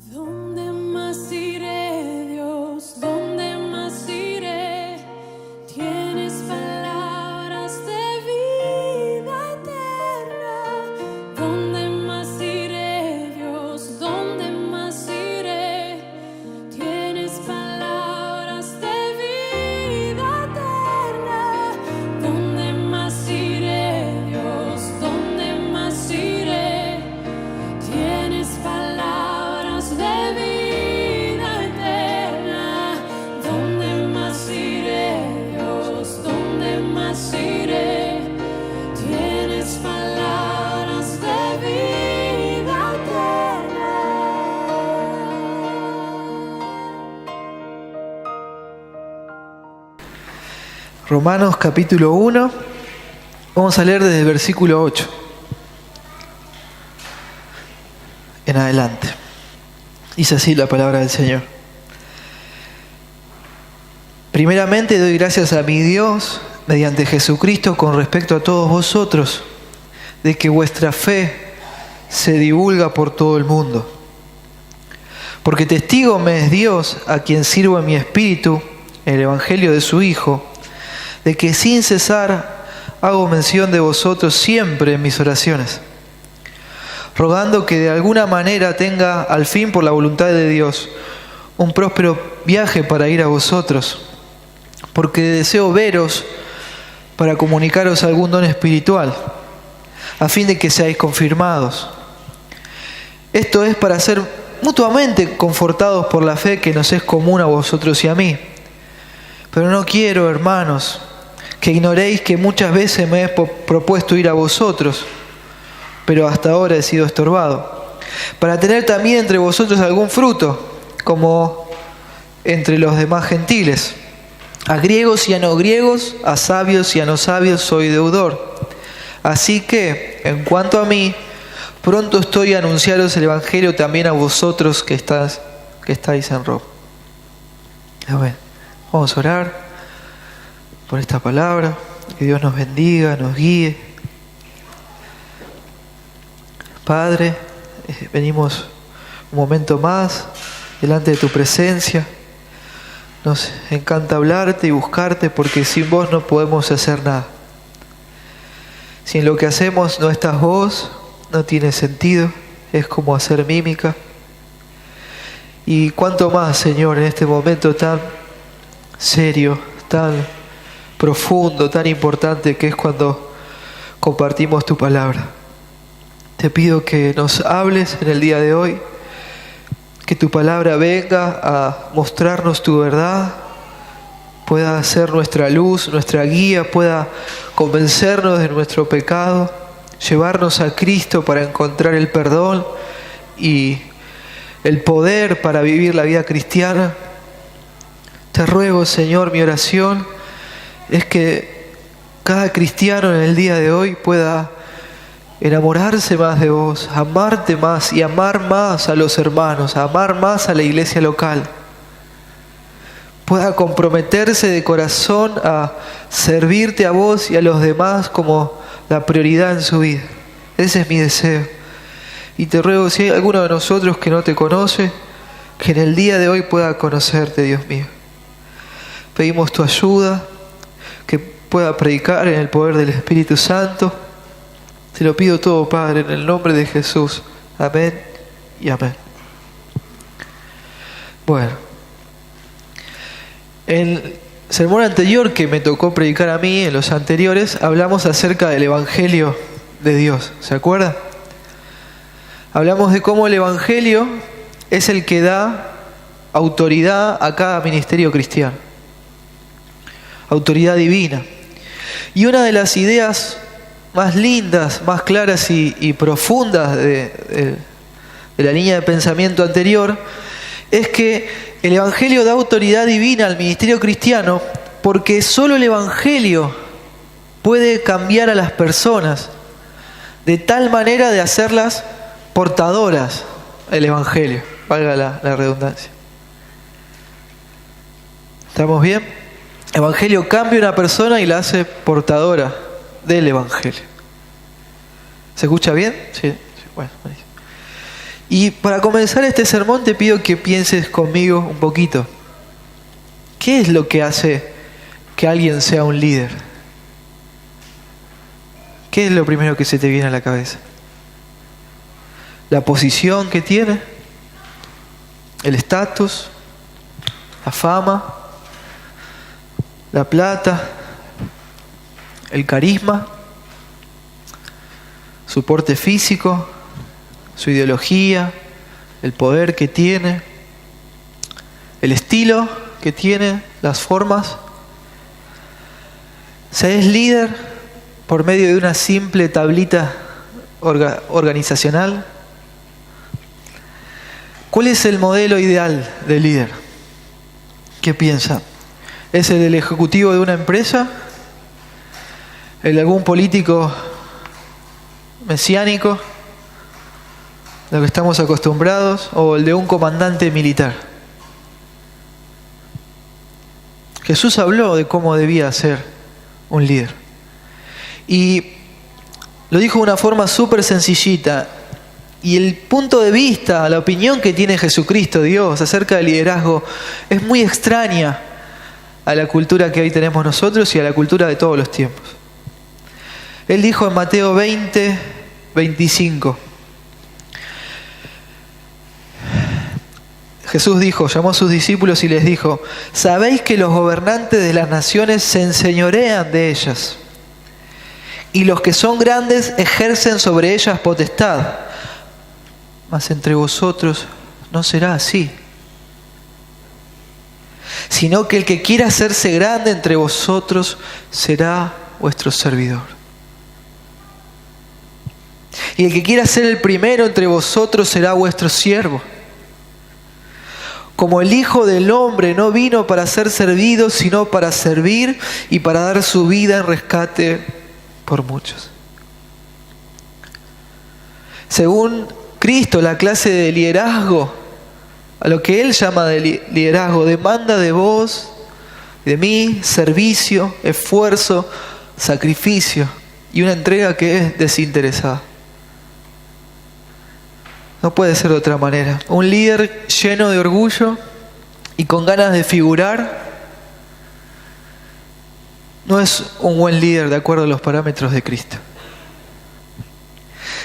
¿Dónde más iré, Dios? ¿Dónde más iré? Tienes palabras de vida eterna. ¿Dónde más iré, Dios? ¿Dónde más iré? Tienes palabras de vida eterna. ¿Dónde más iré, Dios? ¿Dónde más iré? Tienes palabras de vida eterna. ¿Dónde más iré, Dios? ¿Dónde más iré? Tienes palabras de vida eterna. Romanos capítulo 1, vamos a leer desde el versículo 8 en adelante. Dice así la palabra del Señor. Primeramente doy gracias a mi Dios mediante Jesucristo con respecto a todos vosotros, de que vuestra fe se divulga por todo el mundo. Porque testigo me es Dios, a quien sirvo en mi espíritu, en el evangelio de su Hijo, de que sin cesar hago mención de vosotros siempre en mis oraciones, rogando que de alguna manera tenga al fin por la voluntad de Dios un próspero viaje para ir a vosotros, porque deseo veros para comunicaros algún don espiritual, a fin de que seáis confirmados. Esto es para ser mutuamente confortados por la fe que nos es común a vosotros y a mí. Pero no quiero, hermanos, que ignoréis que muchas veces me he propuesto ir a vosotros, pero hasta ahora he sido estorbado, para tener también entre vosotros algún fruto, como entre los demás gentiles. A griegos y a no griegos, a sabios y a no sabios soy deudor. Así que, en cuanto a mí, pronto estoy a anunciaros el evangelio también a vosotros que estáis en Roma. Amén. Vamos a orar por esta palabra, que Dios nos bendiga, nos guíe. Padre, venimos un momento más delante de tu presencia. Nos encanta hablarte y buscarte porque sin vos no podemos hacer nada. Si en lo que hacemos no estás vos, no tiene sentido, es como hacer mímica. Y cuánto más, Señor, en este momento tan serio, tan profundo, tan importante que es cuando compartimos tu palabra. Te pido que nos hables en el día de hoy, que tu palabra venga a mostrarnos tu verdad, pueda ser nuestra luz, nuestra guía, pueda convencernos de nuestro pecado, llevarnos a Cristo para encontrar el perdón y el poder para vivir la vida cristiana. Te ruego, Señor, mi oración es que cada cristiano en el día de hoy pueda enamorarse más de vos, amarte más y amar más a los hermanos, amar más a la iglesia local. Pueda comprometerse de corazón a servirte a vos y a los demás como la prioridad en su vida. Ese es mi deseo. Y te ruego, si hay alguno de nosotros que no te conoce, que en el día de hoy pueda conocerte, Dios mío. Pedimos tu ayuda, que pueda predicar en el poder del Espíritu Santo. Te lo pido todo, Padre, en el nombre de Jesús. Amén y amén. Bueno, en el sermón anterior que me tocó predicar a mí, en los anteriores, hablamos acerca del Evangelio de Dios. ¿Se acuerdan? Hablamos de cómo el Evangelio es el que da autoridad a cada ministerio cristiano. Autoridad divina. Y una de las ideas más lindas, más claras y profundas de la línea de pensamiento anterior es que el Evangelio da autoridad divina al ministerio cristiano porque solo el Evangelio puede cambiar a las personas de tal manera de hacerlas portadoras del Evangelio, valga la redundancia. ¿Estamos bien? El Evangelio cambia a una persona y la hace portadora del Evangelio. ¿Se escucha bien? Sí. Bueno, buenísimo. Y para comenzar este sermón te pido que pienses conmigo un poquito. ¿Qué es lo que hace que alguien sea un líder? ¿Qué es lo primero que se te viene a la cabeza? ¿La posición que tiene? ¿El estatus? ¿La fama? ¿La plata? ¿El carisma? ¿Su porte físico? ¿Su ideología? ¿El poder que tiene? ¿El estilo que tiene? ¿Las formas? ¿Se es líder por medio de una simple tablita organizacional? ¿Cuál es el modelo ideal de líder? ¿Qué piensa? ¿Es el del ejecutivo de una empresa? ¿El de algún político mesiánico, de lo que estamos acostumbrados? ¿O el de un comandante militar? Jesús habló de cómo debía ser un líder. Y lo dijo de una forma súper sencillita. Y el punto de vista, la opinión que tiene Jesucristo, Dios, acerca del liderazgo es muy extraña a la cultura que hoy tenemos nosotros y a la cultura de todos los tiempos. Él dijo en Mateo 20, 25. Jesús dijo, llamó a sus discípulos y les dijo: sabéis que los gobernantes de las naciones se enseñorean de ellas, y los que son grandes ejercen sobre ellas potestad. Mas entre vosotros no será así, sino que el que quiera hacerse grande entre vosotros será vuestro servidor. Y el que quiera ser el primero entre vosotros será vuestro siervo. Como el Hijo del Hombre no vino para ser servido, sino para servir y para dar su vida en rescate por muchos. Según Cristo, la clase de liderazgo, a lo que Él llama de liderazgo, demanda de vos, de mí, servicio, esfuerzo, sacrificio y una entrega que es desinteresada. No puede ser de otra manera. Un líder lleno de orgullo y con ganas de figurar no es un buen líder de acuerdo a los parámetros de Cristo.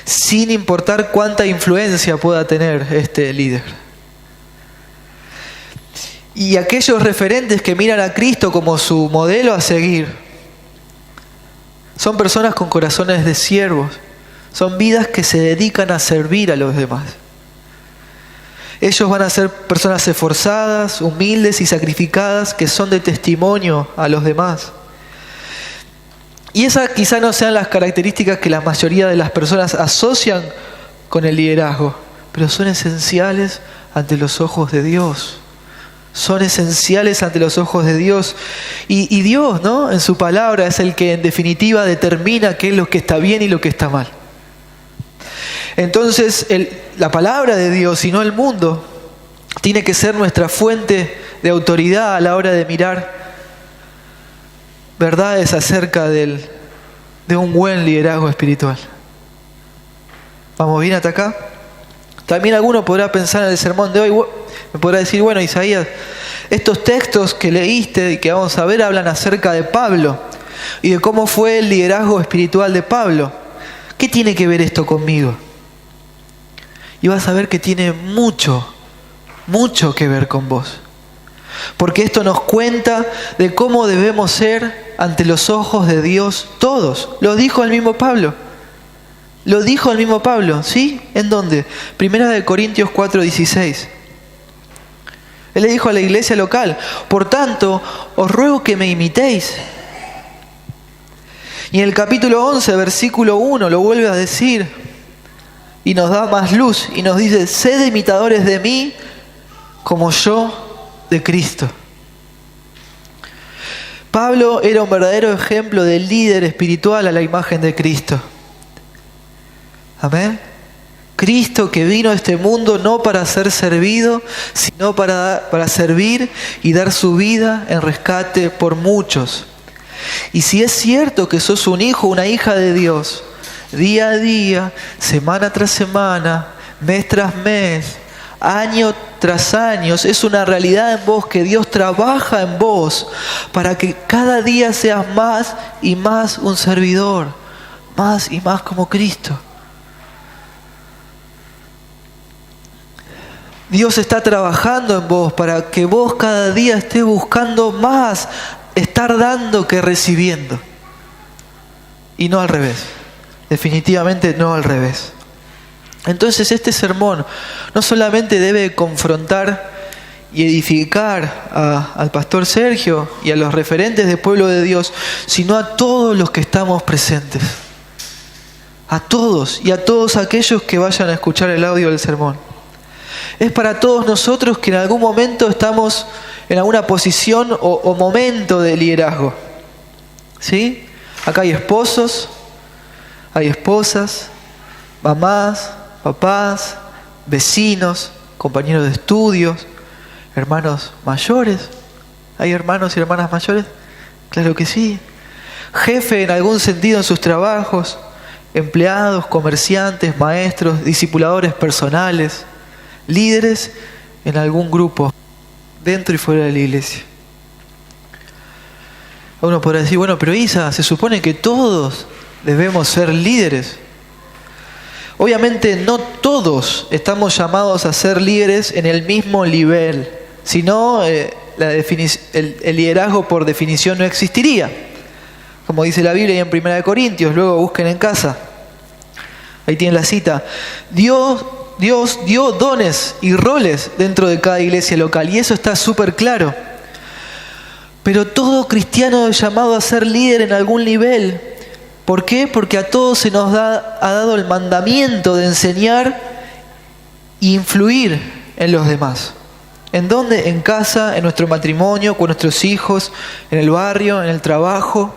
Sin importar cuánta influencia pueda tener este líder. Y aquellos referentes que miran a Cristo como su modelo a seguir son personas con corazones de siervos, son vidas que se dedican a servir a los demás. Ellos van a ser personas esforzadas, humildes y sacrificadas que son de testimonio a los demás. Y esas quizá no sean las características que la mayoría de las personas asocian con el liderazgo, pero son esenciales ante los ojos de Dios. Son esenciales ante los ojos de Dios. Y Dios, ¿no?, en su palabra es el que en definitiva determina qué es lo que está bien y lo que está mal. Entonces la palabra de Dios y no el mundo tiene que ser nuestra fuente de autoridad a la hora de mirar verdades acerca de un buen liderazgo espiritual. ¿Vamos bien hasta acá? También alguno podrá pensar en el sermón de hoy, me podrá decir: bueno, Isaías, estos textos que leíste y que vamos a ver hablan acerca de Pablo y de cómo fue el liderazgo espiritual de Pablo. ¿Qué tiene que ver esto conmigo? Y vas a ver que tiene mucho que ver con vos. Porque esto nos cuenta de cómo debemos ser ante los ojos de Dios todos. Lo dijo el mismo Pablo. Lo dijo el mismo Pablo, ¿sí? ¿En dónde? 1 Corintios 4:16. Él le dijo a la iglesia local: por tanto, os ruego que me imitéis. Y en el capítulo 11, versículo 1, lo vuelve a decir y nos da más luz y nos dice: sed imitadores de mí como yo de Cristo. Pablo era un verdadero ejemplo de líder espiritual a la imagen de Cristo. Amén. Cristo que vino a este mundo no para ser servido, sino para servir y dar su vida en rescate por muchos. Y si es cierto que sos un hijo o una hija de Dios, día a día, semana tras semana, mes tras mes, año tras año. Es una realidad en vos, que Dios trabaja en vos para que cada día seas más y más un servidor, más y más como Cristo. Dios está trabajando en vos para que vos cada día estés buscando más, estar dando que recibiendo. Y no al revés. Definitivamente no al revés. Entonces este sermón no solamente debe confrontar y edificar al pastor Sergio y a los referentes del pueblo de Dios, sino a todos los que estamos presentes. A todos y a todos aquellos que vayan a escuchar el audio del sermón. Es para todos nosotros que en algún momento estamos en alguna posición o momento de liderazgo. ¿Sí? Acá hay esposos, hay esposas, mamás, papás, vecinos, compañeros de estudios, hermanos mayores. ¿Hay hermanos y hermanas mayores? Claro que sí. Jefe en algún sentido en sus trabajos, empleados, comerciantes, maestros, discipuladores personales, líderes en algún grupo, dentro y fuera de la iglesia. Uno podrá decir, bueno, pero Isa, se supone que todos debemos ser líderes. Obviamente no todos estamos llamados a ser líderes en el mismo nivel, sino el liderazgo por definición no existiría. Como dice la Biblia en 1 Corintios, luego busquen en casa. Ahí tienen la cita. Dios dio dones y roles dentro de cada iglesia local, y eso está súper claro. Pero todo cristiano es llamado a ser líder en algún nivel. ¿Por qué? Porque a todos se nos ha dado el mandamiento de enseñar e influir en los demás. ¿En dónde? En casa, en nuestro matrimonio, con nuestros hijos, en el barrio, en el trabajo,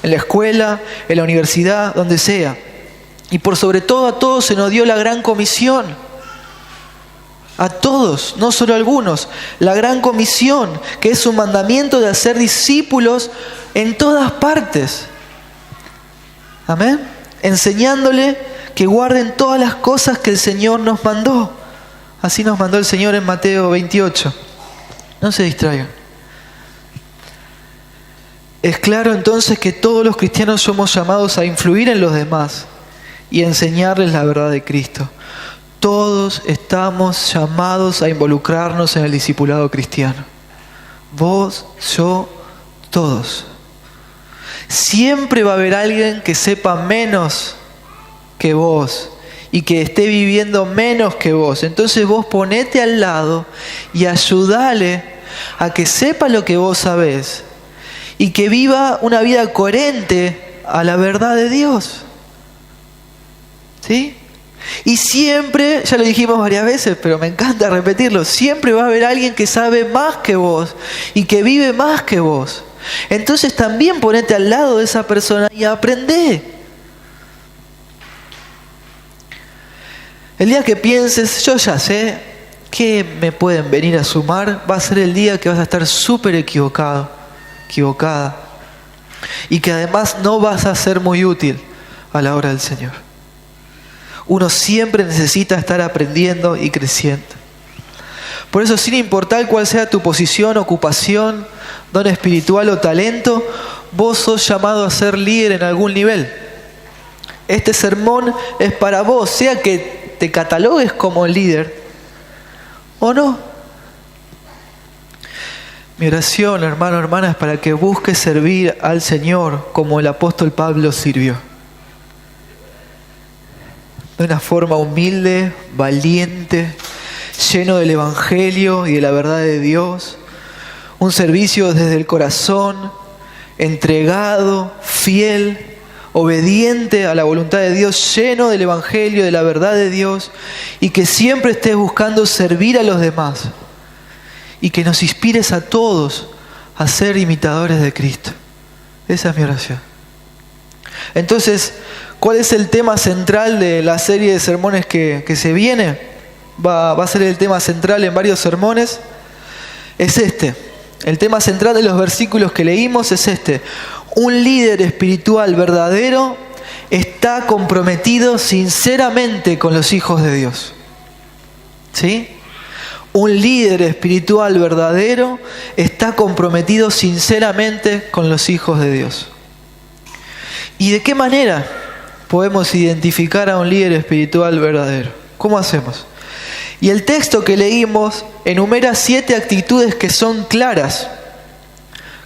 en la escuela, en la universidad, donde sea. Y por sobre todo a todos se nos dio la gran comisión. A todos, no solo a algunos. La gran comisión, que es un mandamiento de hacer discípulos en todas partes. Amén. Enseñándole que guarden todas las cosas que el Señor nos mandó. Así nos mandó el Señor en Mateo 28. No se distraigan. Es claro entonces que todos los cristianos somos llamados a influir en los demás y a enseñarles la verdad de Cristo. Todos estamos llamados a involucrarnos en el discipulado cristiano. Vos, yo, todos. Siempre va a haber alguien que sepa menos que vos y que esté viviendo menos que vos. Entonces vos ponete al lado y ayudale a que sepa lo que vos sabés y que viva una vida coherente a la verdad de Dios. ¿Sí? Y siempre, ya lo dijimos varias veces, pero me encanta repetirlo, siempre va a haber alguien que sabe más que vos y que vive más que vos. Entonces también ponete al lado de esa persona y aprende. El día que pienses, yo ya sé que me pueden venir a sumar, va a ser el día que vas a estar súper equivocado, equivocada. Y que además no vas a ser muy útil a la hora del Señor. Uno siempre necesita estar aprendiendo y creciendo. Por eso, sin importar cuál sea tu posición, ocupación, don espiritual o talento, vos sos llamado a ser líder en algún nivel. Este sermón es para vos, sea que te catalogues como líder o no. Mi oración, hermano, hermana, es para que busques servir al Señor como el apóstol Pablo sirvió. De una forma humilde, valiente, lleno del Evangelio y de la verdad de Dios. Un servicio desde el corazón, entregado, fiel, obediente a la voluntad de Dios, lleno del Evangelio, de la verdad de Dios, y que siempre estés buscando servir a los demás. Y que nos inspires a todos a ser imitadores de Cristo. Esa es mi oración. Entonces, ¿cuál es el tema central de la serie de sermones que se viene? Va a ser el tema central en varios sermones. Es este. El tema central de los versículos que leímos es este. Un líder espiritual verdadero está comprometido sinceramente con los hijos de Dios. ¿Sí? Un líder espiritual verdadero está comprometido sinceramente con los hijos de Dios. ¿Y de qué manera podemos identificar a un líder espiritual verdadero? ¿Cómo hacemos? Y el texto que leímos enumera 7 actitudes que son claras,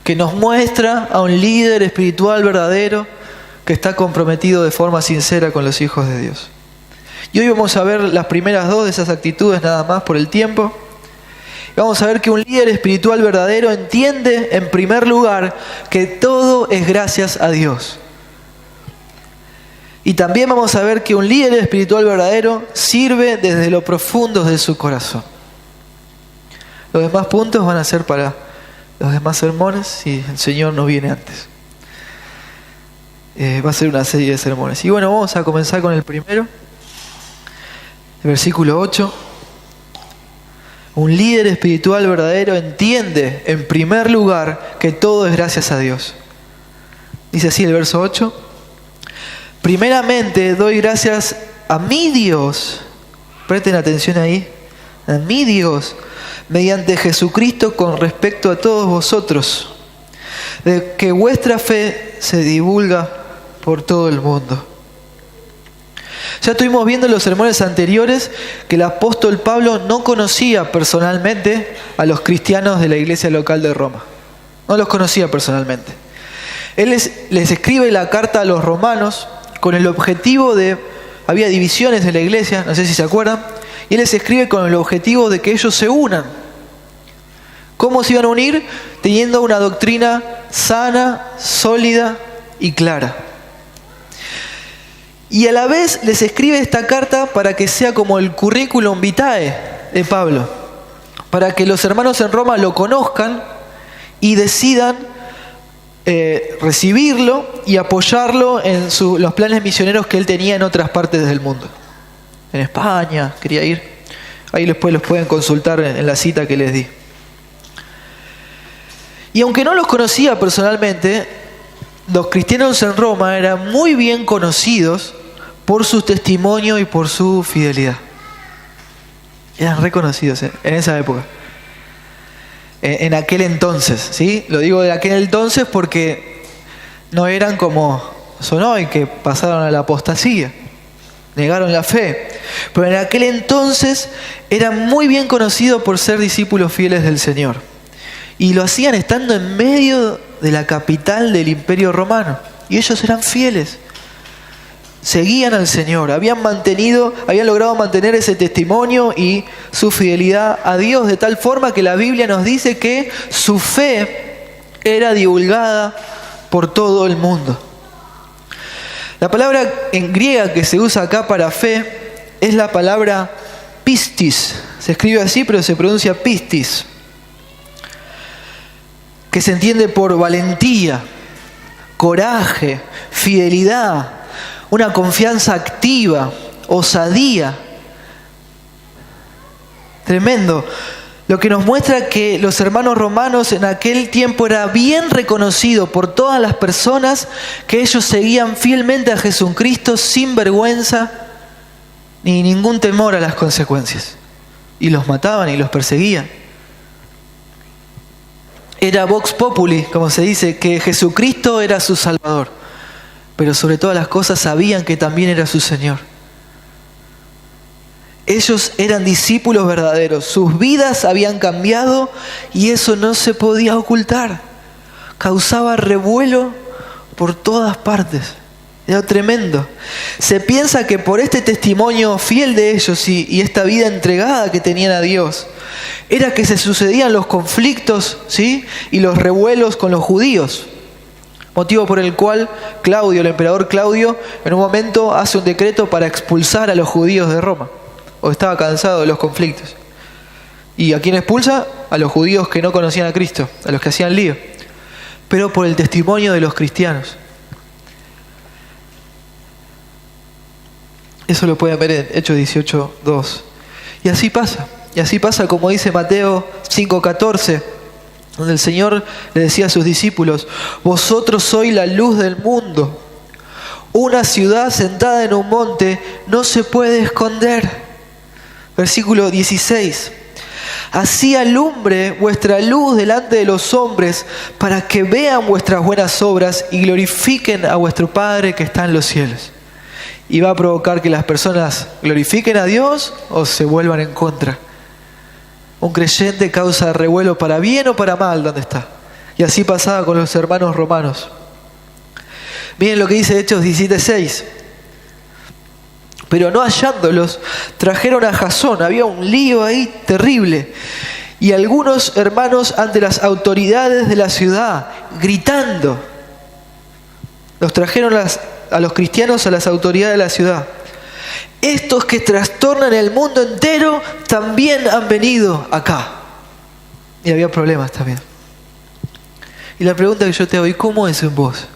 que nos muestra a un líder espiritual verdadero que está comprometido de forma sincera con los hijos de Dios. Y hoy vamos a ver las primeras 2 de esas actitudes nada más por el tiempo. Vamos a ver que un líder espiritual verdadero entiende en primer lugar que todo es gracias a Dios. Y también vamos a ver que un líder espiritual verdadero sirve desde lo profundo de su corazón. Los demás puntos van a ser para los demás sermones si el Señor no viene antes. Va a ser una serie de sermones. Y bueno, vamos a comenzar con el primero. El versículo 8. Un líder espiritual verdadero entiende en primer lugar que todo es gracias a Dios. Dice así el verso 8. Primeramente doy gracias a mi Dios, presten atención ahí, a mi Dios, mediante Jesucristo con respecto a todos vosotros, de que vuestra fe se divulga por todo el mundo. Ya estuvimos viendo en los sermones anteriores que el apóstol Pablo no conocía personalmente a los cristianos de la iglesia local de Roma. No los conocía personalmente. Él les escribe la carta a los romanos con el objetivo de... Había divisiones en la iglesia, no sé si se acuerdan, y él les escribe con el objetivo de que ellos se unan. ¿Cómo se iban a unir? Teniendo una doctrina sana, sólida y clara. Y a la vez les escribe esta carta para que sea como el currículum vitae de Pablo, para que los hermanos en Roma lo conozcan y decidan recibirlo y apoyarlo en los planes misioneros que él tenía en otras partes del mundo. En España, quería ir. Ahí después los pueden consultar en la cita que les di. Y aunque no los conocía personalmente, los cristianos en Roma eran muy bien conocidos por su testimonio y por su fidelidad. Eran reconocidos en esa época. En aquel entonces, ¿sí? Lo digo de aquel entonces porque no eran como son hoy, que pasaron a la apostasía, negaron la fe. Pero en aquel entonces eran muy bien conocidos por ser discípulos fieles del Señor. Y lo hacían estando en medio de la capital del Imperio Romano. Y ellos eran fieles. Seguían al Señor, habían logrado mantener ese testimonio y su fidelidad a Dios de tal forma que la Biblia nos dice que su fe era divulgada por todo el mundo. La palabra en griega que se usa acá para fe es la palabra pistis. Se escribe así, pero se pronuncia pistis, que se entiende por valentía, coraje, fidelidad, una confianza activa, osadía. Tremendo. Lo que nos muestra que los hermanos romanos en aquel tiempo era bien reconocido por todas las personas que ellos seguían fielmente a Jesucristo sin vergüenza ni ningún temor a las consecuencias. Y los mataban y los perseguían. Era vox populi, como se dice, que Jesucristo era su Salvador. Pero sobre todas las cosas sabían que también era su Señor. Ellos eran discípulos verdaderos, sus vidas habían cambiado y eso no se podía ocultar. Causaba revuelo por todas partes. Era tremendo. Se piensa que por este testimonio fiel de ellos y esta vida entregada que tenían a Dios, era que se sucedían los conflictos, ¿sí? Y los revuelos con los judíos. Motivo por el cual Claudio, el emperador Claudio, en un momento hace un decreto para expulsar a los judíos de Roma. O estaba cansado de los conflictos. ¿Y a quién expulsa? A los judíos que no conocían a Cristo, a los que hacían lío. Pero por el testimonio de los cristianos. Eso lo pueden ver en Hechos 18:2. Y así pasa como dice Mateo 5:14. Donde el Señor le decía a sus discípulos: vosotros sois la luz del mundo. Una ciudad sentada en un monte no se puede esconder. Versículo 16. Así alumbre vuestra luz delante de los hombres, para que vean vuestras buenas obras y glorifiquen a vuestro Padre que está en los cielos. Y va a provocar que las personas glorifiquen a Dios o se vuelvan en contra. Un creyente causa revuelo para bien o para mal donde está. Y así pasaba con los hermanos romanos. Miren lo que dice Hechos 17:6. Pero no hallándolos, trajeron a Jasón. Había un lío ahí terrible. Y algunos hermanos ante las autoridades de la ciudad, gritando. Los trajeron a los cristianos a las autoridades de la ciudad. Estos que trastornan el mundo entero también han venido acá. Y había problemas también. Y la pregunta que yo te hago, ¿y cómo es en vos?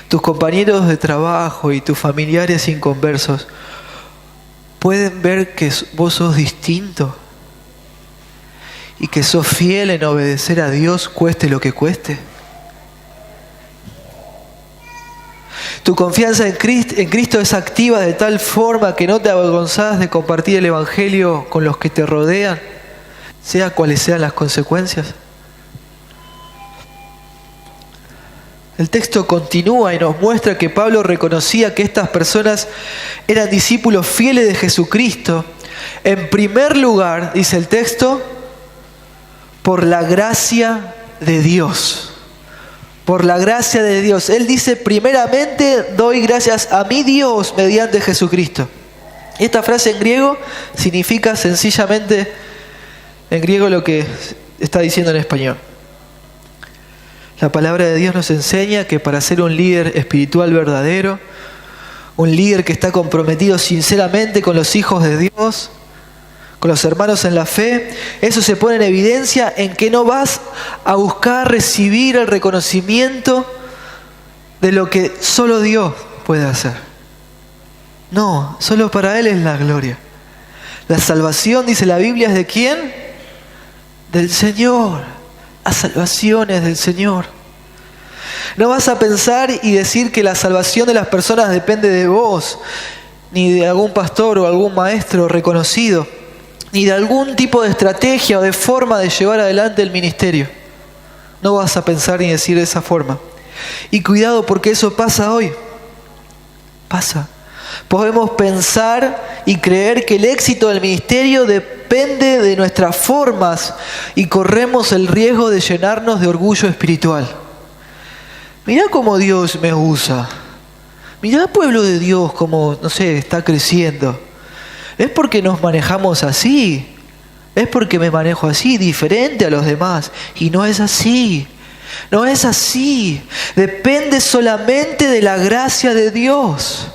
Tus compañeros de trabajo y tus familiares inconversos pueden ver que vos sos distinto y que sos fiel en obedecer a Dios, cueste lo que cueste. Tu confianza en Cristo es activa de tal forma que no te avergonzás de compartir el Evangelio con los que te rodean, sea cuales sean las consecuencias. El texto continúa y nos muestra que Pablo reconocía que estas personas eran discípulos fieles de Jesucristo. En primer lugar, dice el texto, por la gracia de Dios. Por la gracia de Dios. Él dice, primeramente doy gracias a mi Dios mediante Jesucristo. Esta frase en griego significa sencillamente en griego lo que está diciendo en español. La palabra de Dios nos enseña que para ser un líder espiritual verdadero, un líder que está comprometido sinceramente con los hijos de Dios, con los hermanos en la fe, eso se pone en evidencia en que no vas a buscar recibir el reconocimiento de lo que solo Dios puede hacer. No, solo para Él es la gloria. La salvación, dice la Biblia, ¿es de quién? Del Señor. La salvación es del Señor. No vas a pensar y decir que la salvación de las personas depende de vos, ni de algún pastor o algún maestro reconocido, ni de algún tipo de estrategia o de forma de llevar adelante el ministerio. No vas a pensar ni decir de esa forma. Y cuidado, porque eso pasa hoy. Pasa. Podemos pensar y creer que el éxito del ministerio depende de nuestras formas y corremos el riesgo de llenarnos de orgullo espiritual. Mirá cómo Dios me usa. Mirá, pueblo de Dios, cómo, no sé, está creciendo. Es porque nos manejamos así. Es porque me manejo así, diferente a los demás. Y no es así. No es así. Depende solamente de la gracia de Dios.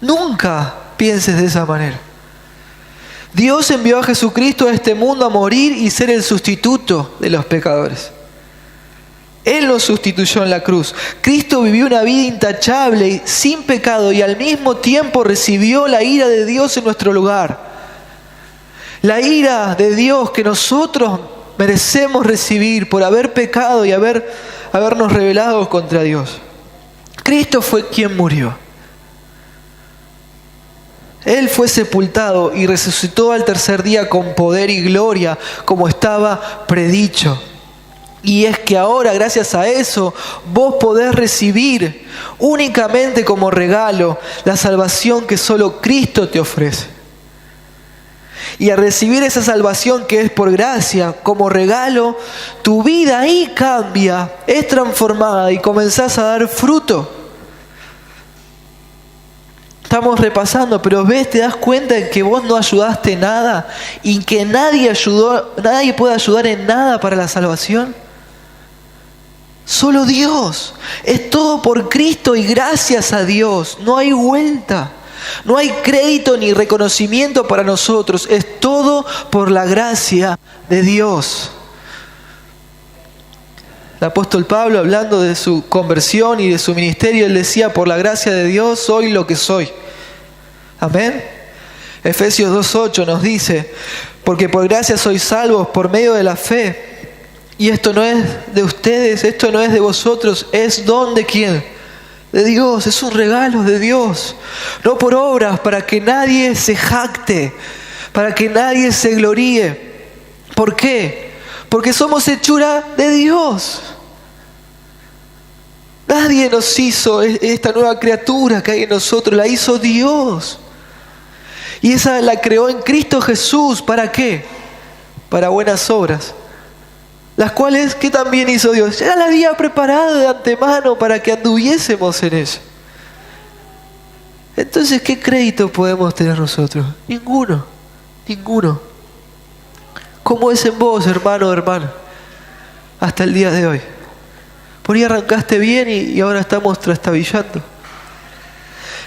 Nunca pienses de esa manera. Dios envió a Jesucristo a este mundo a morir y ser el sustituto de los pecadores. Él nos sustituyó en la cruz. Cristo vivió una vida intachable y sin pecado y al mismo tiempo recibió la ira de Dios en nuestro lugar. La ira de Dios que nosotros merecemos recibir por haber pecado y habernos rebelado contra Dios. Cristo fue quien murió. Él fue sepultado y resucitó al tercer día con poder y gloria, como estaba predicho. Y es que ahora, gracias a eso, vos podés recibir únicamente como regalo la salvación que solo Cristo te ofrece. Y al recibir esa salvación que es por gracia, como regalo, tu vida ahí cambia, es transformada y comenzás a dar fruto. Estamos repasando, pero ves, te das cuenta de que vos no ayudaste en nada y que nadie puede ayudar en nada para la salvación. Solo Dios. Es todo por Cristo y gracias a Dios. No hay vuelta. No hay crédito ni reconocimiento para nosotros. Es todo por la gracia de Dios. El apóstol Pablo, hablando de su conversión y de su ministerio, él decía, por la gracia de Dios soy lo que soy. Amén. Efesios 2:8 nos dice, porque por gracia sois salvos por medio de la fe. Y esto no es de ustedes, esto no es de vosotros, es don de ¿quién? de Dios, es un regalo de Dios. No por obras, para que nadie se jacte, para que nadie se gloríe. ¿Por qué? Porque somos hechura de Dios. Nadie nos hizo esta nueva criatura que hay en nosotros, la hizo Dios. Y esa la creó en Cristo Jesús. ¿Para qué? Para buenas obras, las cuales que también hizo Dios. Ya la había preparado de antemano para que anduviésemos en ella. Entonces, ¿qué crédito podemos tener nosotros? Ninguno. ¿Cómo es en vos, hermano o hermana? Hasta el día de hoy. Por ahí arrancaste bien y ahora estamos trastabillando.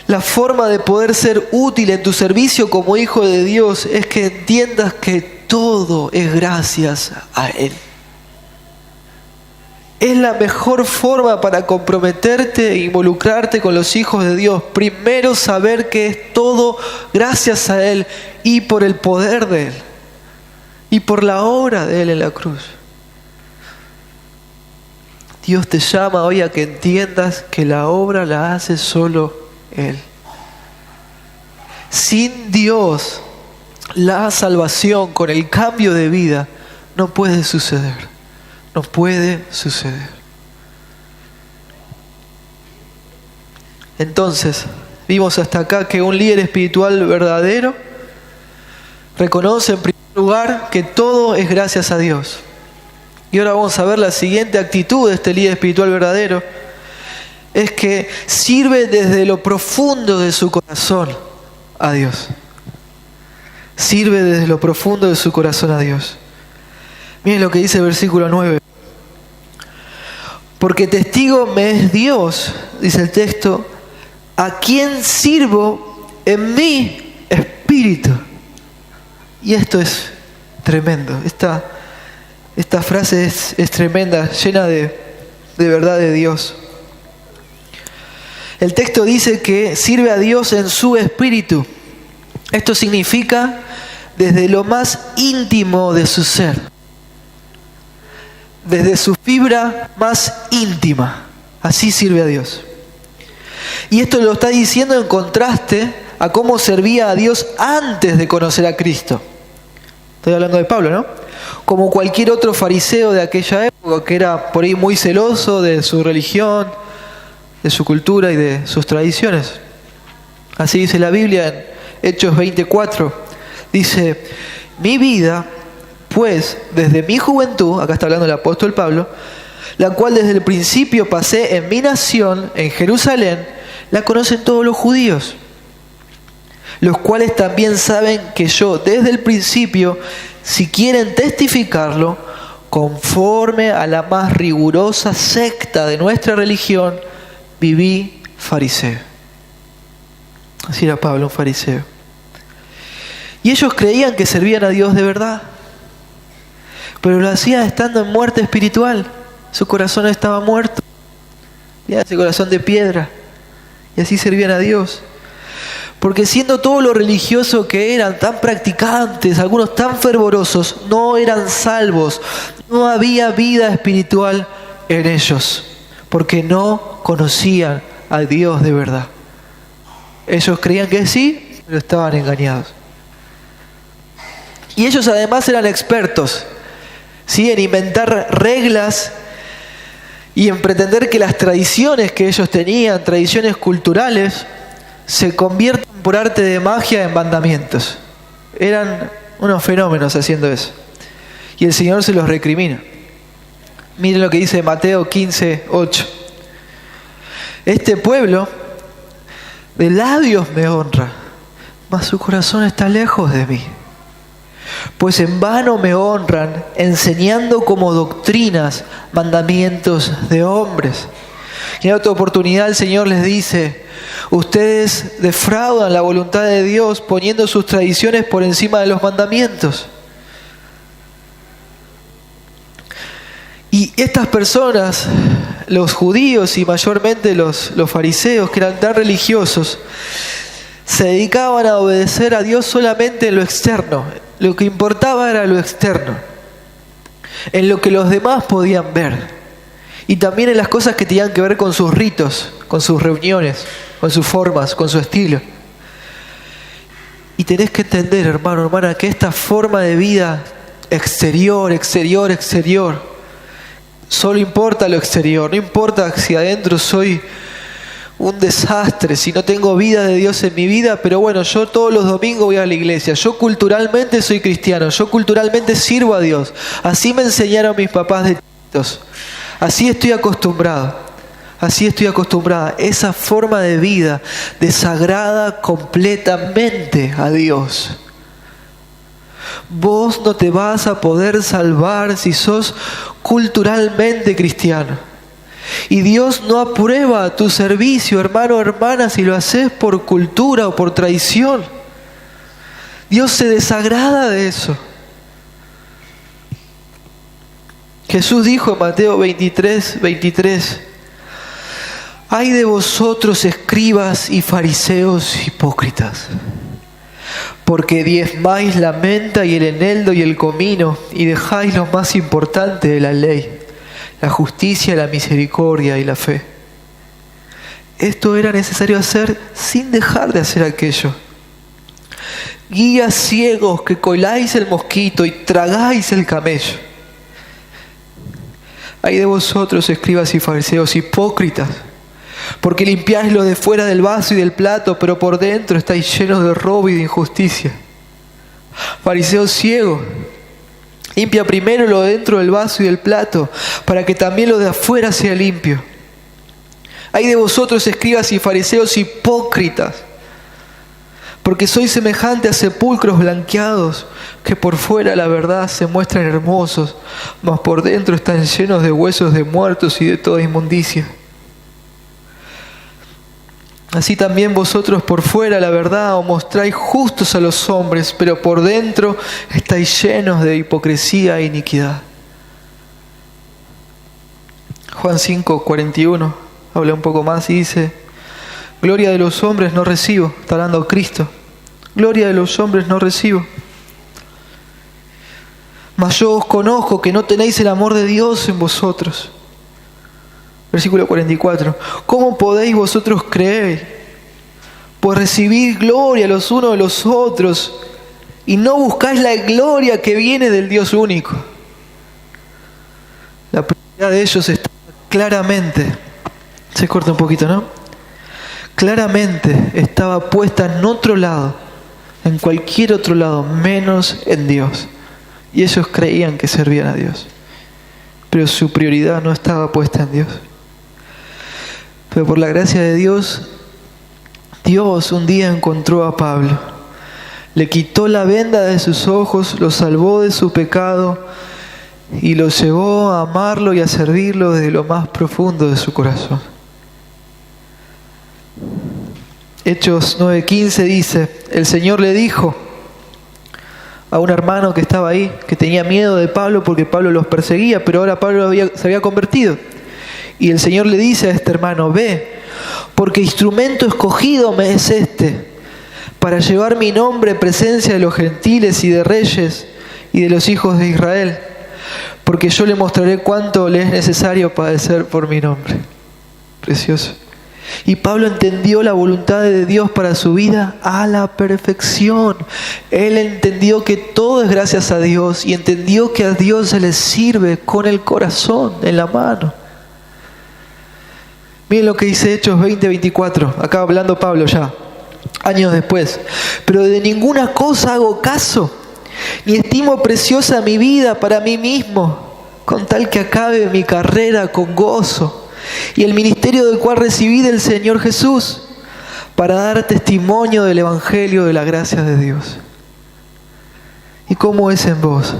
La forma de poder ser útil en tu servicio como hijo de Dios es que entiendas que todo es gracias a Él. Es la mejor forma para comprometerte e involucrarte con los hijos de Dios. Primero saber que es todo gracias a Él y por el poder de Él y por la obra de Él en la cruz. Dios te llama hoy a que entiendas que la obra la hace solo Él. Sin Dios, la salvación con el cambio de vida no puede suceder. No puede suceder. Entonces, vimos hasta acá que un líder espiritual verdadero reconoce en primer lugar que todo es gracias a Dios. Y ahora vamos a ver la siguiente actitud de este líder espiritual verdadero. Es que sirve desde lo profundo de su corazón a Dios. Sirve desde lo profundo de su corazón a Dios. Miren lo que dice el versículo 9. Porque testigo me es Dios, dice el texto, a quien sirvo en mi espíritu. Y esto es tremendo. Esta frase es tremenda, llena de verdad de Dios. El texto dice que sirve a Dios en su espíritu. Esto significa desde lo más íntimo de su ser. Desde su fibra más íntima. Así sirve a Dios. Y esto lo está diciendo en contraste a cómo servía a Dios antes de conocer a Cristo. Estoy hablando de Pablo, ¿no? Como cualquier otro fariseo de aquella época que era por ahí muy celoso de su religión, de su cultura y de sus tradiciones. Así dice la Biblia en Hechos 24. Dice, mi vida, pues, desde mi juventud, acá está hablando el apóstol Pablo, la cual desde el principio pasé en mi nación, en Jerusalén, la conocen todos los judíos, los cuales también saben que yo desde el principio, si quieren testificarlo, conforme a la más rigurosa secta de nuestra religión, viví fariseo. Así era Pablo, un fariseo. Y ellos creían que servían a Dios de verdad, pero lo hacían estando en muerte espiritual. Su corazón estaba muerto, tenía ese corazón de piedra, y así servían a Dios. Porque siendo todo lo religioso que eran, tan practicantes, algunos tan fervorosos, no eran salvos. No había vida espiritual en ellos, porque no conocían a Dios de verdad. Ellos creían que sí, pero estaban engañados. Y ellos además eran expertos, ¿sí?, en inventar reglas y en pretender que las tradiciones que ellos tenían, tradiciones culturales, se convierten por arte de magia en mandamientos. Eran unos fenómenos haciendo eso. Y el Señor se los recrimina. Miren lo que dice Mateo 15:8. Este pueblo de labios me honra, mas su corazón está lejos de mí. Pues en vano me honran, enseñando como doctrinas mandamientos de hombres. Y en otra oportunidad el Señor les dice, ustedes defraudan la voluntad de Dios poniendo sus tradiciones por encima de los mandamientos. Y estas personas, los judíos y mayormente los fariseos, que eran tan religiosos, se dedicaban a obedecer a Dios solamente en lo externo. Lo que importaba era lo externo, en lo que los demás podían ver. Y también en las cosas que tenían que ver con sus ritos, con sus reuniones, con sus formas, con su estilo. Y tenés que entender, hermano, hermana, que esta forma de vida exterior, solo importa lo exterior. No importa si adentro soy un desastre, si no tengo vida de Dios en mi vida, pero bueno, yo todos los domingos voy a la iglesia. Yo culturalmente soy cristiano, yo culturalmente sirvo a Dios. Así me enseñaron mis papás de chiquitos. Así estoy acostumbrado. Así estoy acostumbrada. Esa forma de vida desagrada completamente a Dios. Vos no te vas a poder salvar si sos culturalmente cristiano. Y Dios no aprueba tu servicio, hermano o hermana, si lo haces por cultura o por tradición. Dios se desagrada de eso. Jesús dijo en Mateo 23: ay de vosotros, escribas y fariseos hipócritas, porque diezmáis la menta y el eneldo y el comino, y dejáis lo más importante de la ley, la justicia, la misericordia y la fe. Esto era necesario hacer sin dejar de hacer aquello. Guías ciegos que coláis el mosquito y tragáis el camello. Ay de vosotros, escribas y fariseos hipócritas, porque limpiáis lo de fuera del vaso y del plato, pero por dentro estáis llenos de robo y de injusticia. Fariseo ciego, limpia primero lo de dentro del vaso y del plato, para que también lo de afuera sea limpio. Ay de vosotros, escribas y fariseos hipócritas, porque sois semejante a sepulcros blanqueados, que por fuera la verdad se muestran hermosos, mas por dentro están llenos de huesos de muertos y de toda inmundicia. Así también vosotros por fuera la verdad os mostráis justos a los hombres, pero por dentro estáis llenos de hipocresía e iniquidad. Juan 5:41 habla un poco más y dice: gloria de los hombres no recibo. Está hablando Cristo. Gloria de los hombres no recibo. Mas yo os conozco que no tenéis el amor de Dios en vosotros. Versículo 44. ¿Cómo podéis vosotros creer? Pues recibir gloria los unos de los otros y no buscáis la gloria que viene del Dios único. La prioridad de ellos está claramente, se corta un poquito, ¿no? Claramente estaba puesta en otro lado, en cualquier otro lado, menos en Dios. Y ellos creían que servían a Dios, pero su prioridad no estaba puesta en Dios. Pero por la gracia de Dios, Dios un día encontró a Pablo, le quitó la venda de sus ojos, lo salvó de su pecado y lo llevó a amarlo y a servirlo desde lo más profundo de su corazón. Hechos 9:15 dice: el Señor le dijo a un hermano que estaba ahí, que tenía miedo de Pablo porque Pablo los perseguía, pero ahora Pablo se había convertido. Y el Señor le dice a este hermano: ve, porque instrumento escogido me es este, para llevar mi nombre en presencia de los gentiles y de reyes y de los hijos de Israel, porque yo le mostraré cuánto le es necesario padecer por mi nombre. Precioso. Y Pablo entendió la voluntad de Dios para su vida a la perfección. Él entendió que todo es gracias a Dios y entendió que a Dios se le sirve con el corazón en la mano. Miren lo que dice Hechos 20:24, acá hablando Pablo ya, años después. Pero de ninguna cosa hago caso, ni estimo preciosa mi vida para mí mismo, con tal que acabe mi carrera con gozo y el ministerio del cual recibí del Señor Jesús, para dar testimonio del Evangelio de la gracia de Dios. ¿Y cómo es en vos?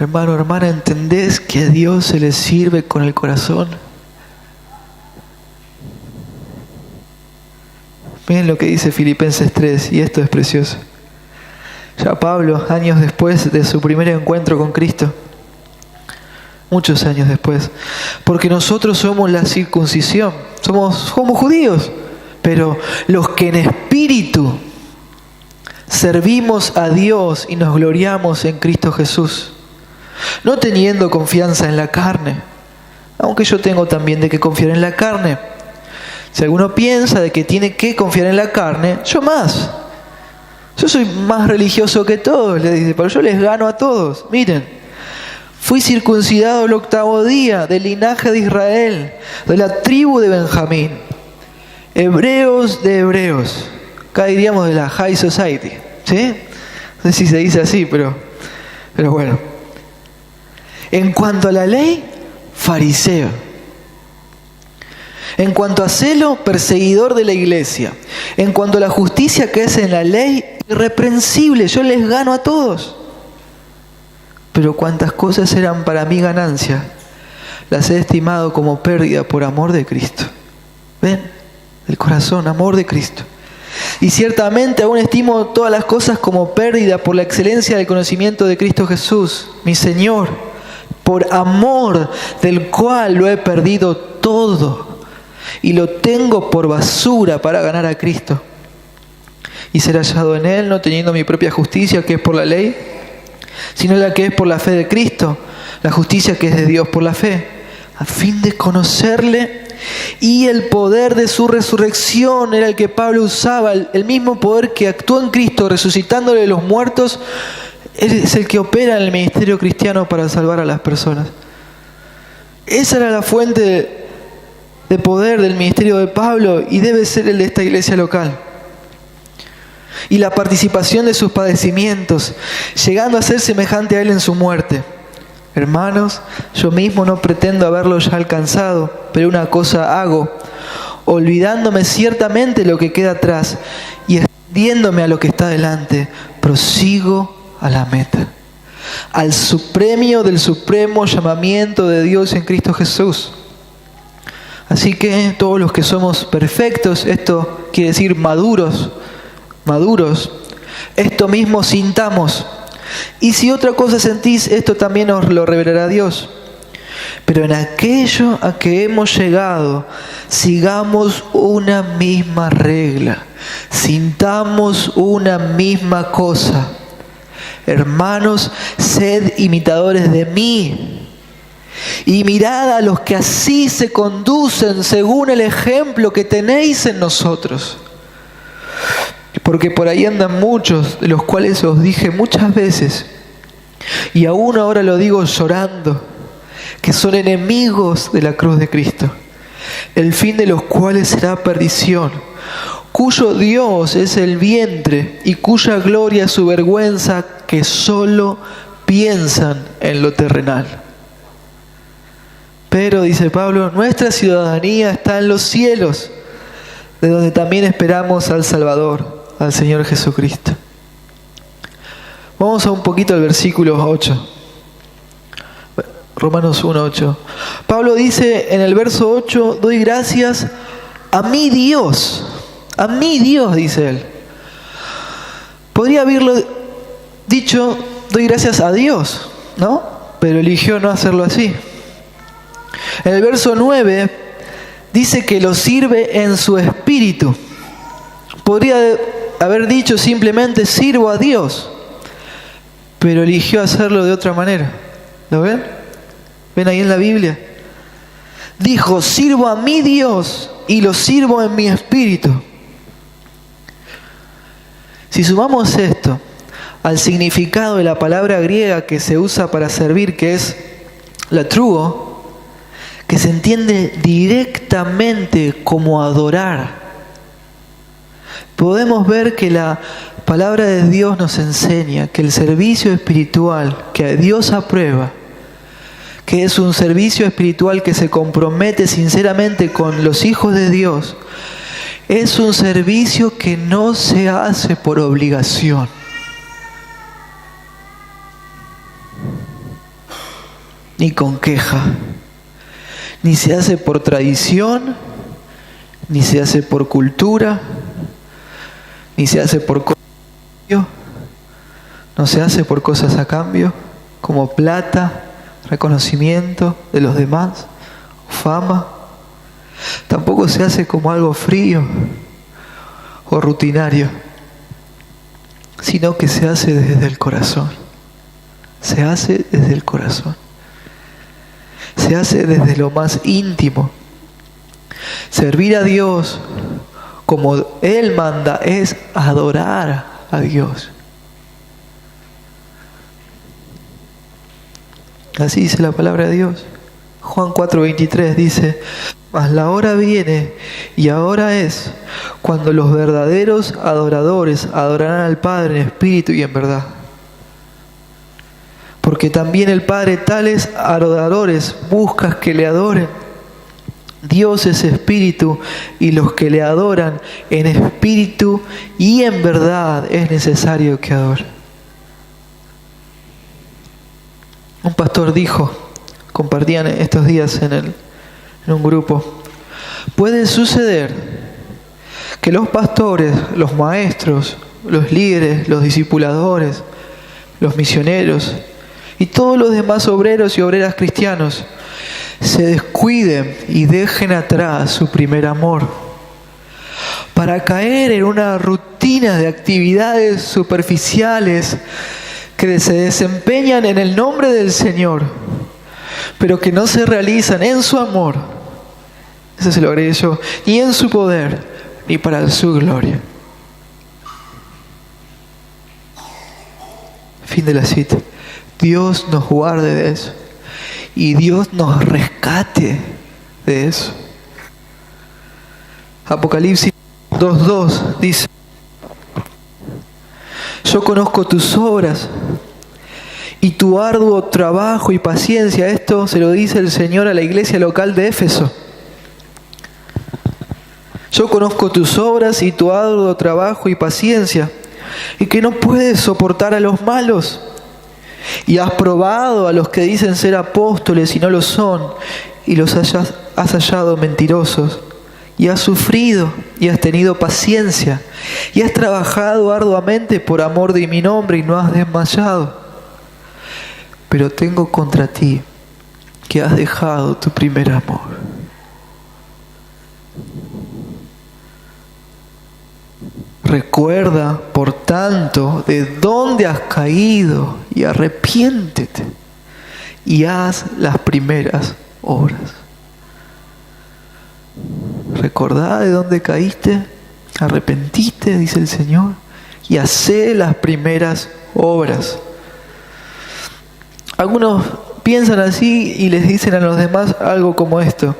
Hermano, hermana, ¿entendés que a Dios se le sirve con el corazón? Miren lo que dice Filipenses 3, y esto es precioso. Ya Pablo, años después de su primer encuentro con Cristo, muchos años después, porque nosotros somos la circuncisión, somos judíos, pero los que en espíritu servimos a Dios y nos gloriamos en Cristo Jesús. no teniendo confianza en la carne, aunque yo tengo también de qué confiar en la carne. Si alguno piensa de que tiene que confiar en la carne, yo más. Yo soy más religioso que todos, le dice, pero yo les gano a todos. Miren, fui circuncidado el 8º día, del linaje de Israel, de la tribu de Benjamín, hebreos de hebreos. Acá diríamos de la High Society, ¿sí? No sé si se dice así, pero bueno. En cuanto a la ley, fariseo. En cuanto a celo, perseguidor de la iglesia. En cuanto a la justicia que es en la ley, irreprensible. Yo les gano a todos. Pero cuantas cosas eran para mí ganancia, las he estimado como pérdida por amor de Cristo. ¿Ven? El corazón, amor de Cristo. Y ciertamente aún estimo todas las cosas como pérdida por la excelencia del conocimiento de Cristo Jesús, mi Señor, por amor del cual lo he perdido todo y lo tengo por basura para ganar a Cristo y ser hallado en Él, no teniendo mi propia justicia que es por la ley, sino la que es por la fe de Cristo, la justicia que es de Dios por la fe, a fin de conocerle y el poder de su resurrección. Era el que Pablo usaba, el mismo poder que actuó en Cristo resucitándole de los muertos, es el que opera en el ministerio cristiano para salvar a las personas. Esa era la fuente de poder del ministerio de Pablo y debe ser el de esta iglesia local. Y la participación de sus padecimientos, llegando a ser semejante a Él en su muerte. Hermanos, yo mismo no pretendo haberlo ya alcanzado, pero una cosa hago, olvidándome ciertamente lo que queda atrás y extendiéndome a lo que está delante, prosigo a la meta, al premio del supremo llamamiento de Dios en Cristo Jesús. Así que todos los que somos perfectos, esto quiere decir maduros, esto mismo sintamos. Y si otra cosa sentís, esto también os lo revelará Dios. Pero en aquello a que hemos llegado, sigamos una misma regla, sintamos una misma cosa. Hermanos, sed imitadores de mí y mirad a los que así se conducen según el ejemplo que tenéis en nosotros. Porque por ahí andan muchos, de los cuales os dije muchas veces, y aún ahora lo digo llorando, que son enemigos de la cruz de Cristo, el fin de los cuales será perdición, cuyo Dios es el vientre y cuya gloria es su vergüenza, que solo piensan en lo terrenal. Pero, dice Pablo, nuestra ciudadanía está en los cielos, de donde también esperamos al Salvador, al Señor Jesucristo. Vamos a un poquito al versículo 8. Romanos 1:8. Pablo dice en el verso 8, doy gracias a mi Dios, dice él. Podría haberlo dicho, doy gracias a Dios, ¿no? Pero eligió no hacerlo así. En el verso 9 dice que lo sirve en su espíritu. Podría haber dicho simplemente sirvo a Dios, pero eligió hacerlo de otra manera. ¿Lo ven? ¿Ven ahí en la Biblia? Dijo, sirvo a mi Dios y lo sirvo en mi espíritu. Si sumamos esto al significado de la palabra griega que se usa para servir, que es latruo, que se entiende directamente como adorar, podemos ver que la palabra de Dios nos enseña que el servicio espiritual que Dios aprueba, que es un servicio espiritual que se compromete sinceramente con los hijos de Dios, es un servicio que no se hace por obligación. Ni con queja. Ni se hace por tradición, ni se hace por cultura, ni se hace por cosas a cambio. No se hace por cosas a cambio, como plata, reconocimiento de los demás, fama. Tampoco se hace como algo frío o rutinario, sino que se hace desde el corazón. se hace desde el corazón. Se hace desde lo más íntimo. Servir a Dios como Él manda es adorar a Dios. Así dice la palabra de Dios. Juan 4:23 dice: mas la hora viene y ahora es cuando los verdaderos adoradores adorarán al Padre en espíritu y en verdad. Porque también el Padre tales adoradores busca que le adoren. Dios es espíritu y los que le adoran en espíritu y en verdad es necesario que adoren. Un pastor dijo, compartían estos días en un grupo: puede suceder que los pastores, los maestros, los líderes, los discipuladores, los misioneros y todos los demás obreros y obreras cristianos se descuiden y dejen atrás su primer amor para caer en una rutina de actividades superficiales que se desempeñan en el nombre del Señor, pero que no se realizan en su amor, eso se lo agregué yo, ni en su poder, ni para su gloria. Fin de la cita. Dios nos guarde de eso y Dios nos rescate de eso. Apocalipsis 2:2 dice: yo conozco tus obras y tu arduo trabajo y paciencia. Esto se lo dice el Señor a la iglesia local de Éfeso. Yo conozco tus obras y tu arduo trabajo y paciencia, y que no puedes soportar a los malos. Y has probado a los que dicen ser apóstoles y no lo son, y los has hallado mentirosos. Y has sufrido y has tenido paciencia, y has trabajado arduamente por amor de mi nombre y no has desmayado. Pero tengo contra ti que has dejado tu primer amor. Recuerda, por tanto, de dónde has caído y arrepiéntete y haz las primeras obras. Recordá de dónde caíste, arrepentiste, dice el Señor, y hacé las primeras obras. Algunos piensan así y les dicen a los demás algo como esto: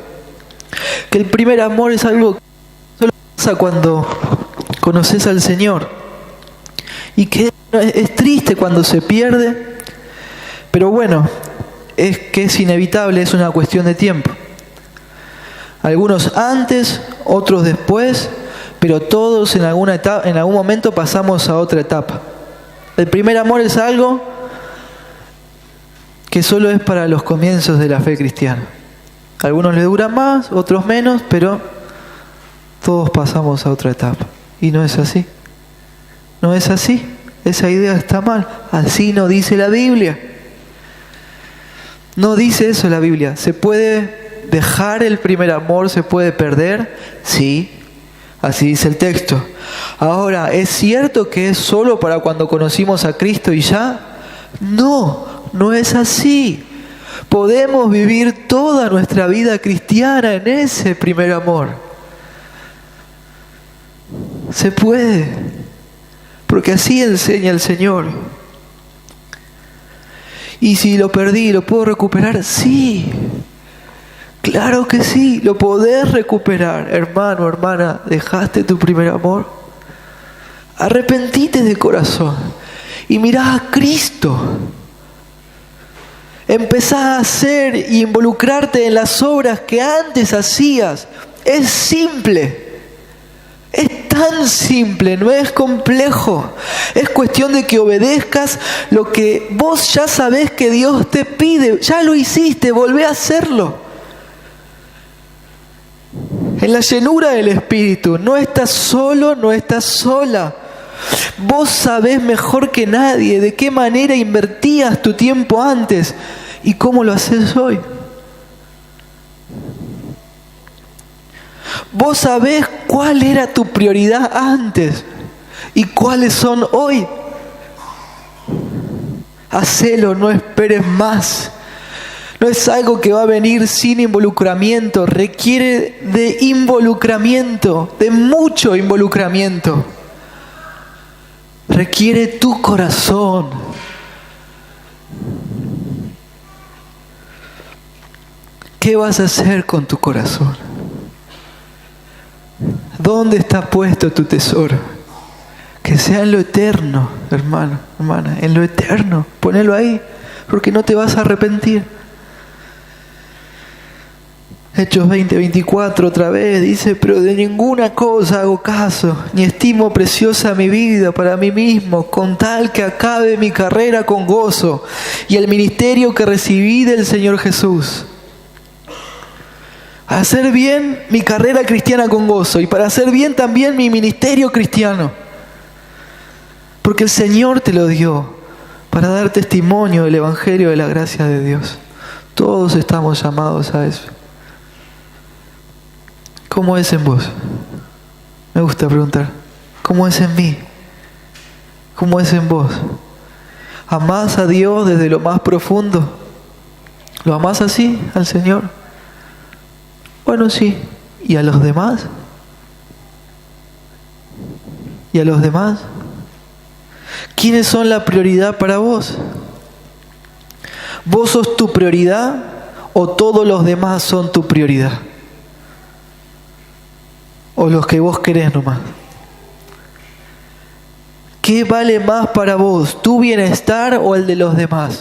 que el primer amor es algo que solo pasa cuando conoces al Señor, y que es triste cuando se pierde, pero bueno, es que es inevitable, es una cuestión de tiempo. Algunos antes, otros después, pero todos en alguna etapa, en algún momento pasamos a otra etapa. El primer amor es algo que solo es para los comienzos de la fe cristiana. A algunos les dura más, otros menos, pero todos pasamos a otra etapa. Y no es así. No es así. Esa idea está mal. Así no dice la Biblia. No dice eso la Biblia. ¿Se puede dejar el primer amor? ¿Se puede perder? Sí. Así dice el texto. Ahora, ¿es cierto que es solo para cuando conocimos a Cristo y ya? No, no es así. Podemos vivir toda nuestra vida cristiana en ese primer amor. Se puede, porque así enseña el Señor. Y si lo perdí, ¿lo puedo recuperar? Sí, claro que sí, lo podés recuperar. Hermano, hermana, ¿dejaste tu primer amor? Arrepentite de corazón y mirá a Cristo. Empezá a hacer y involucrarte en las obras que antes hacías. Es simple. Es tan simple, no es complejo. Es cuestión de que obedezcas lo que vos ya sabés que Dios te pide. Ya lo hiciste, volvé a hacerlo. En la llenura del Espíritu, no estás solo, no estás sola. Vos sabés mejor que nadie de qué manera invertías tu tiempo antes y cómo lo haces hoy. Vos sabés cuál era tu prioridad antes y cuáles son hoy. Hacelo, no esperes más. No es algo que va a venir sin involucramiento, requiere de involucramiento, de mucho involucramiento. Requiere tu corazón. ¿Qué vas a hacer con tu corazón? ¿Dónde está puesto tu tesoro? Que sea en lo eterno, hermano, hermana, en lo eterno. Ponelo ahí, porque no te vas a arrepentir. Hechos 20:24 otra vez dice: pero de ninguna cosa hago caso, ni estimo preciosa mi vida para mí mismo, con tal que acabe mi carrera con gozo y el ministerio que recibí del Señor Jesús. Para hacer bien mi carrera cristiana con gozo y para hacer bien también mi ministerio cristiano. Porque el Señor te lo dio para dar testimonio del Evangelio de la gracia de Dios. Todos estamos llamados a eso. ¿Cómo es en vos? Me gusta preguntar. ¿Cómo es en mí? ¿Cómo es en vos? ¿Amás a Dios desde lo más profundo? ¿Lo amás así al Señor? Bueno, sí. ¿Y a los demás? ¿Y a los demás? ¿Quiénes son la prioridad para vos? ¿Vos sos tu prioridad o todos los demás son tu prioridad? ¿O los que vos querés nomás? ¿Qué vale más para vos? ¿Tu bienestar o el de los demás?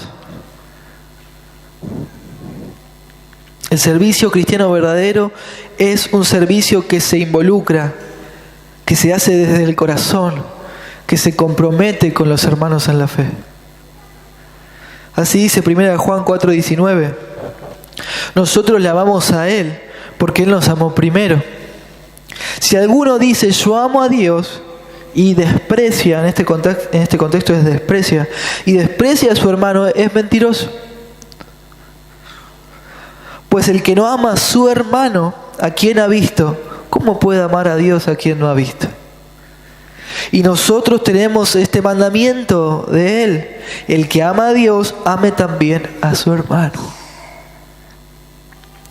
El servicio cristiano verdadero es un servicio que se involucra, que se hace desde el corazón, que se compromete con los hermanos en la fe. Así dice 1 Juan 4:19. Nosotros le amamos a Él porque Él nos amó primero. Si alguno dice yo amo a Dios y desprecia, en este contexto es desprecia, y desprecia a su hermano, es mentiroso. Pues el que no ama a su hermano, a quien ha visto, ¿cómo puede amar a Dios a quien no ha visto? Y nosotros tenemos este mandamiento de Él: el que ama a Dios, ame también a su hermano.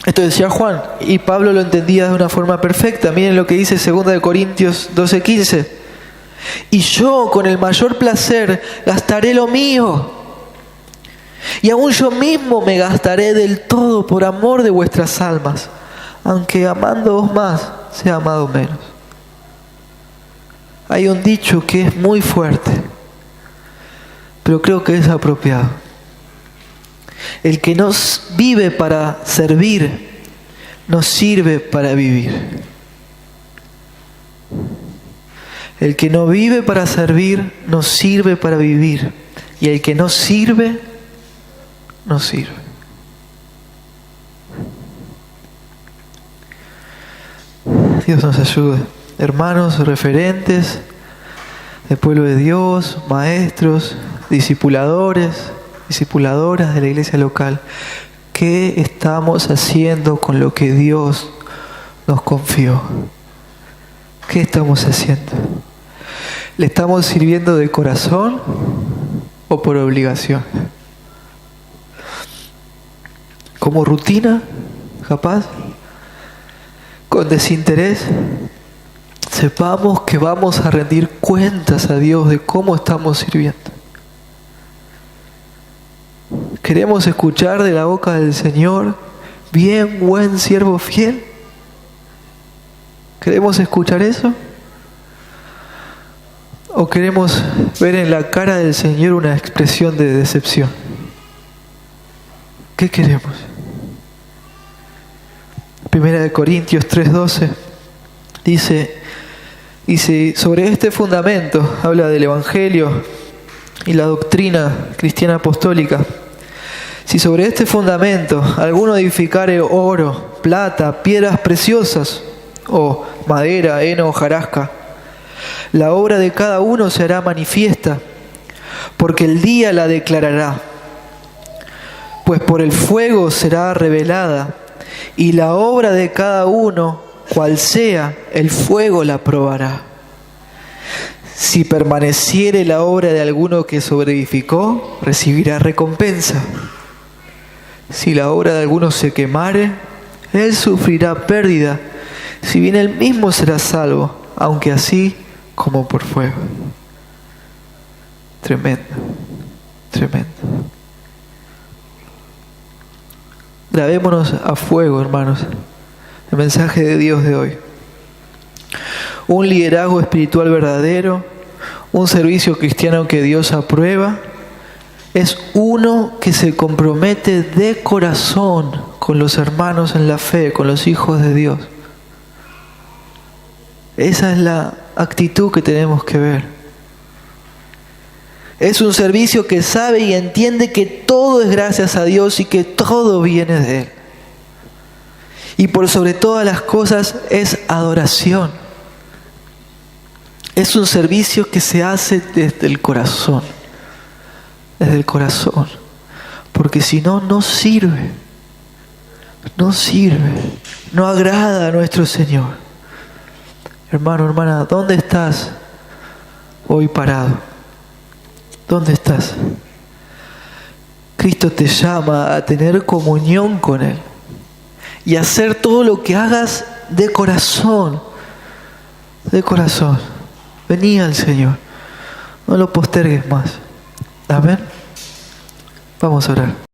Esto decía Juan, y Pablo lo entendía de una forma perfecta. Miren lo que dice 2 Corintios 12:15. Y yo con el mayor placer gastaré lo mío, y aún yo mismo me gastaré del todo por amor de vuestras almas, aunque amándoos más, sea amado menos. Hay un dicho que es muy fuerte, pero creo que es apropiado. El que no vive para servir, no sirve para vivir. El que no vive para servir, no sirve para vivir. Y el que no sirve, no sirve. Dios nos ayude. Hermanos, referentes del pueblo de Dios, maestros, discipuladores, discipuladoras de la iglesia local, ¿qué estamos haciendo con lo que Dios nos confió? ¿Qué estamos haciendo? ¿Le estamos sirviendo de corazón o por obligación? ¿Como rutina, capaz? ¿Con desinterés? Sepamos que vamos a rendir cuentas a Dios de cómo estamos sirviendo. ¿Queremos escuchar de la boca del Señor: bien, buen siervo fiel? ¿Queremos escuchar eso? ¿O queremos ver en la cara del Señor una expresión de decepción? ¿Qué queremos? 1 Corintios 3:12 dice, sobre este fundamento, habla del Evangelio y la doctrina cristiana apostólica. Si sobre este fundamento alguno edificare oro, plata, piedras preciosas, o madera, heno, hojarasca, la obra de cada uno se hará manifiesta, porque el día la declarará, pues por el fuego será revelada, y la obra de cada uno, cual sea, el fuego la probará. Si permaneciere la obra de alguno que sobreedificó, recibirá recompensa. Si la obra de alguno se quemare, él sufrirá pérdida, si bien él mismo será salvo, aunque así como por fuego. Tremendo, tremendo. Grabémonos a fuego, hermanos, el mensaje de Dios de hoy. Un liderazgo espiritual verdadero, un servicio cristiano que Dios aprueba, es uno que se compromete de corazón con los hermanos en la fe, con los hijos de Dios. Esa es la actitud que tenemos que ver. Es un servicio que sabe y entiende que todo es gracias a Dios y que todo viene de Él. Y por sobre todas las cosas es adoración. Es un servicio que se hace desde el corazón. Desde el corazón. Porque si no, no sirve. No sirve. No agrada a nuestro Señor. Hermano, hermana, ¿dónde estás hoy parado? ¿Dónde estás? Cristo te llama a tener comunión con Él y hacer todo lo que hagas de corazón. De corazón. Vení al Señor. No lo postergues más. Amén. Vamos a orar.